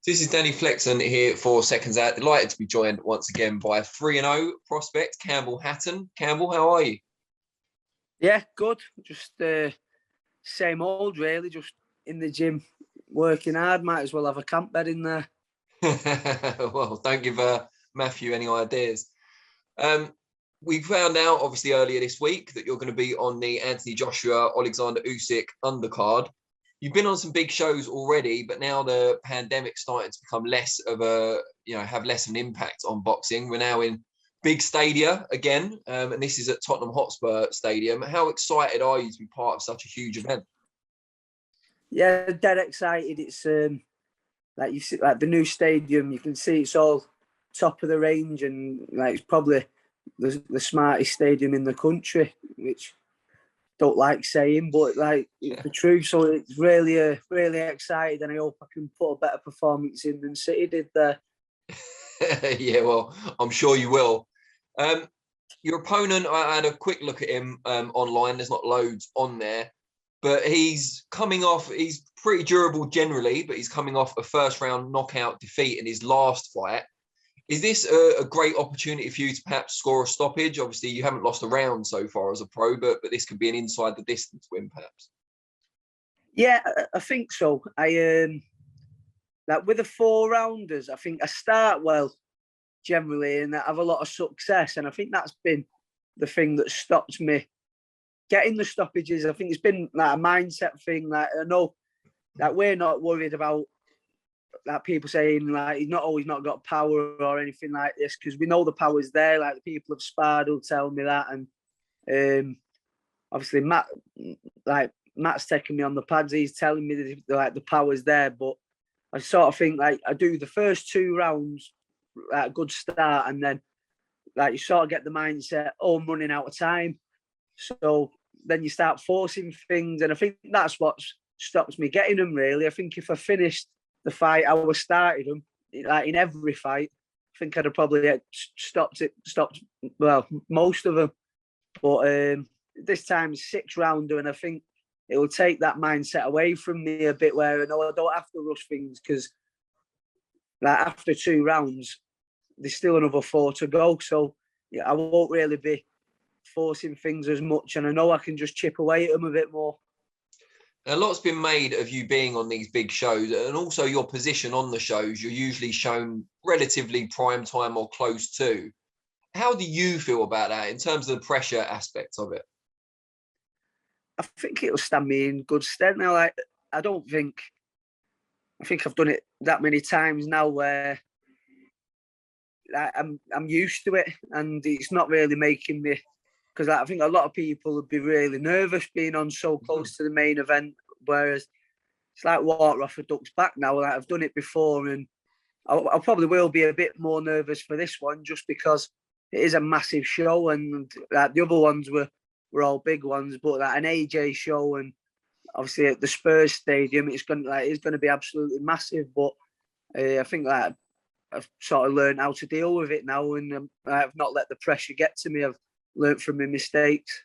This is Danny Flexon here for Seconds Out. Delighted to be joined once again by 3-0 prospect Campbell Hatton. Campbell, how are you? Yeah, good. Just same old, really. Just in the gym, working hard. Might as well have a camp bed in there. Well, don't give Matthew any ideas. We found out, obviously, earlier this week that you're going to be on the Anthony Joshua, Oleksandr Usyk undercard. You've been on some big shows already, but now the pandemic's starting to become less of have less of an impact on boxing. We're now in big stadia again, and this is at Tottenham Hotspur Stadium. How excited are you to be part of such a huge event? Yeah, dead excited. It's like you see, like the new stadium. You can see it's all top of the range, and like it's probably the smartest stadium in the country, which don't like saying, but like it's the truth. So it's really, really excited, and I hope I can put a better performance in than City did there. Yeah, well, I'm sure you will. Your opponent, I had a quick look at him online. There's not loads on there, but he's pretty durable generally, but he's coming off a first round knockout defeat in his last fight. Is this a great opportunity for you to perhaps score a stoppage? Obviously, you haven't lost a round so far as a pro, but this could be an inside the distance win, perhaps. Yeah, I think so. Like with the 4-rounders, I think I start well generally and I have a lot of success, and I think that's been the thing that stops me getting the stoppages. I think it's been like a mindset thing. Like I know that we're not worried about like people saying like he's not always not got power or anything like this, because we know the power's there. Like the people have sparred will tell me that, and obviously Matt's taking me on the pads. He's telling me that like the power's there, but I sort of think like I do the first 2 rounds at a good start, and then like you sort of get the mindset, oh, I'm running out of time, so then you start forcing things, and I think that's what stops me getting them. Really, I think if I finished the fight I was starting them, like in every fight, I think I'd have probably stopped most of them. But this time it's 6-rounder, and I think it will take that mindset away from me a bit, where I know I don't have to rush things, because like after 2 rounds there's still another 4 to go, so yeah, I won't really be forcing things as much, and I know I can just chip away at them a bit more. A lot's been made of you being on these big shows, and also your position on the shows. You're usually shown relatively prime time or close to. How do you feel about that in terms of the pressure aspect of it? I think it'll stand me in good stead now. Like I think I've done it that many times now where I'm used to it, and it's not really making me, because I think a lot of people would be really nervous being on so close to the main event, whereas it's like water off a duck's back now. Like I've done it before, and I probably will be a bit more nervous for this one, just because it is a massive show, and the other ones were all big ones, but like an AJ show, and obviously at the Spurs Stadium, it's going to be absolutely massive. But I think that I've sort of learned how to deal with it now, and I've not let the pressure get to me. I've learned from my mistakes.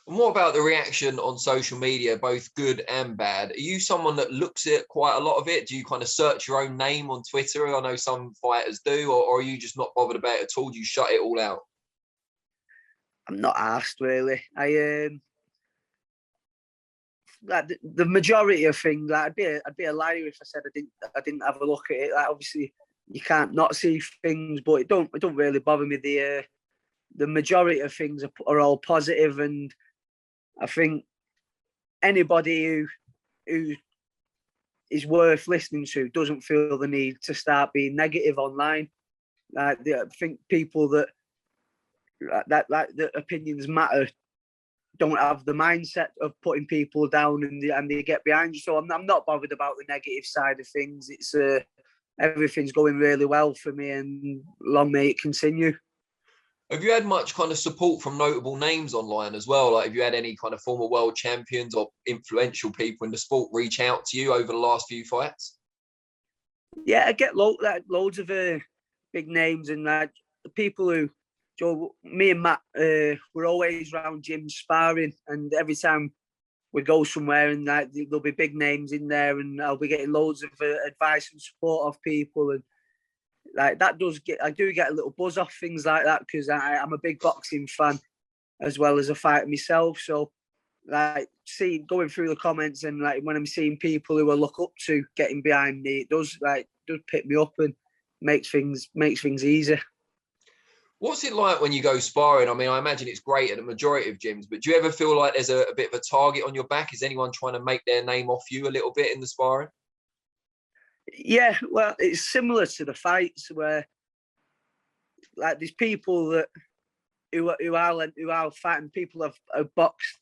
And what about the reaction on social media, both good and bad? Are you someone that looks at quite a lot of it? Do you kind of search your own name on Twitter? I know some fighters do, or are you just not bothered about it at all? Do you shut it all out? I'm not asked really. Like the majority of things, like I'd be a liar if I said I didn't have a look at it. Like obviously you can't not see things, but it don't really bother me. The majority of things are all positive, and I think anybody who is worth listening to doesn't feel the need to start being negative online. I think people that the opinions matter don't have the mindset of putting people down, and they get behind you. So I'm not bothered about the negative side of things. It's everything's going really well for me, and long may it continue. Have you had much kind of support from notable names online as well? Like, have you had any kind of former world champions or influential people in the sport reach out to you over the last few fights? Yeah, I get loads of big names, and people who, me and Matt, we're always around gyms sparring, and every time we'd go somewhere and like there'll be big names in there, and I'll be getting loads of advice and support of people, and like that I do get a little buzz off things like that, because I'm a big boxing fan as well as a fighter myself. So like going through the comments, and like when I'm seeing people who I look up to getting behind me, it does pick me up and makes things easier. What's it like when you go sparring? I mean, I imagine it's great at the majority of gyms, but do you ever feel like there's a bit of a target on your back? Is anyone trying to make their name off you a little bit in the sparring? Yeah, well, it's similar to the fights where like there's people that who are fighting, people have boxed.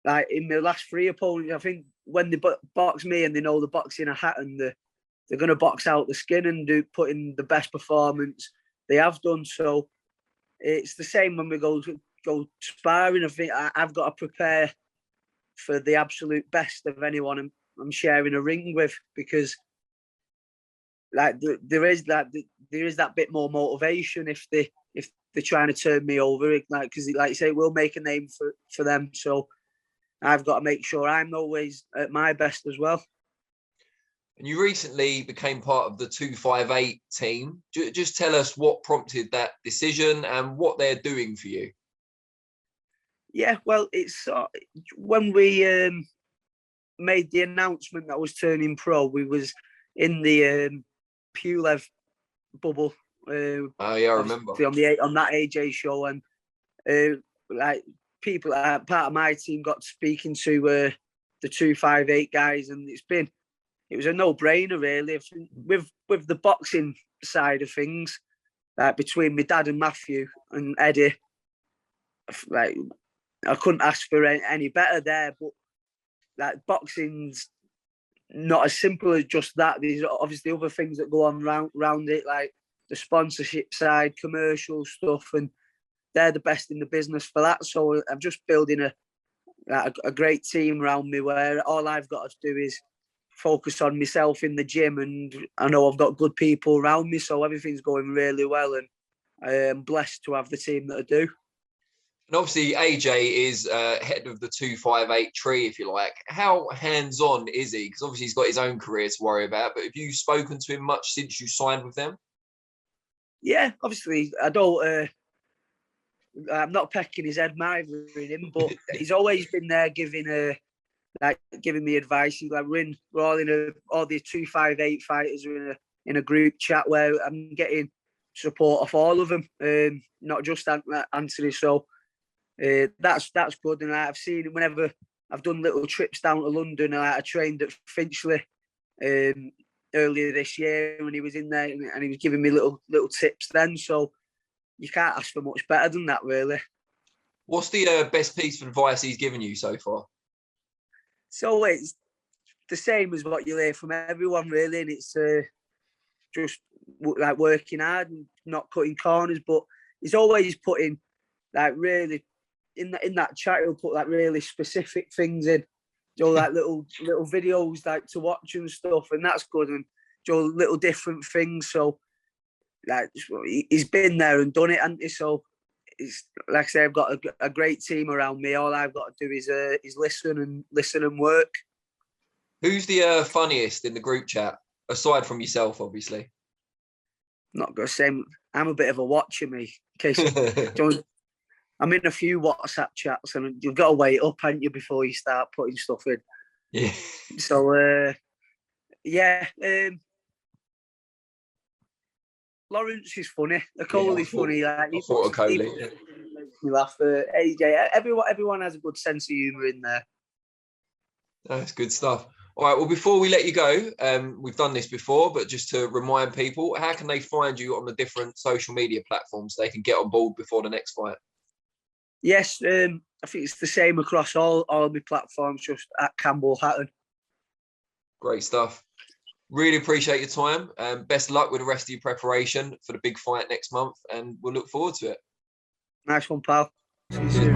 Like in the last 3 opponents, I think when they box me and they know they're boxing a Hatton, they're going to box out the skin and put in the best performance they have done. So it's the same when we go sparring. I think I've got to prepare for the absolute best of anyone I'm sharing a ring with, because like there is that bit more motivation if they're trying to turn me over, like, because like you say, it will make a name for them. So I've got to make sure I'm always at my best as well. And you recently became part of the 258 team. Just tell us what prompted that decision and what they're doing for you. Yeah, well, it's when we made the announcement that I was turning pro, we was in the Pulev bubble. Oh yeah, I remember on that AJ show, and like people, part of my team got speaking to the 258 guys, and it was a no-brainer really. With the boxing side of things, like between my dad and Matthew and Eddie, like I couldn't ask for any better there. But like boxing's not as simple as just that. There's obviously other things that go on round it, like the sponsorship side, commercial stuff, and they're the best in the business for that. So I'm just building a great team around me, where all I've got to do is focus on myself in the gym, and I know I've got good people around me, so everything's going really well, and I am blessed to have the team that I do. And obviously AJ is head of the 258 tree, if you like. How hands-on is he? Because obviously he's got his own career to worry about, but have you spoken to him much since you signed with them? Yeah, obviously I'm not pecking his head mithering him, but he's always been there giving me advice. We're all the 258 fighters are in a group chat where I'm getting support of all of them, not just Anthony. So that's good. And I've seen whenever I've done little trips down to London. I trained at Finchley earlier this year when he was in there, and he was giving me little tips then. So you can't ask for much better than that, really. What's the best piece of advice he's given you so far? So it's the same as what you'll hear from everyone, really, and it's just like working hard and not cutting corners. But he's always putting like really in that chat. He'll put like really specific things in, like little videos like to watch and stuff, and that's good. And little different things. So like he's been there and done it, and so it's like I say, I've got a great team around me. All I've got to do is listen and work. Who's the funniest in the group chat, aside from yourself, obviously? I'm not going to say I'm a bit of a watcher, me. In case I'm in a few WhatsApp chats, and you've got to wait up, haven't you, before you start putting stuff in. Yeah. So yeah. Lawrence is funny. Coley's funny. Like, he makes me laugh. AJ, everyone has a good sense of humour in there. That's good stuff. All right. Well, before we let you go, we've done this before, but just to remind people, how can they find you on the different social media platforms so they can get on board before the next fight? Yes, I think it's the same across all my platforms, just at Campbell Hatton. Great stuff. Really appreciate your time. Best luck with the rest of your preparation for the big fight next month, and we'll look forward to it. Nice one, pal. See you soon.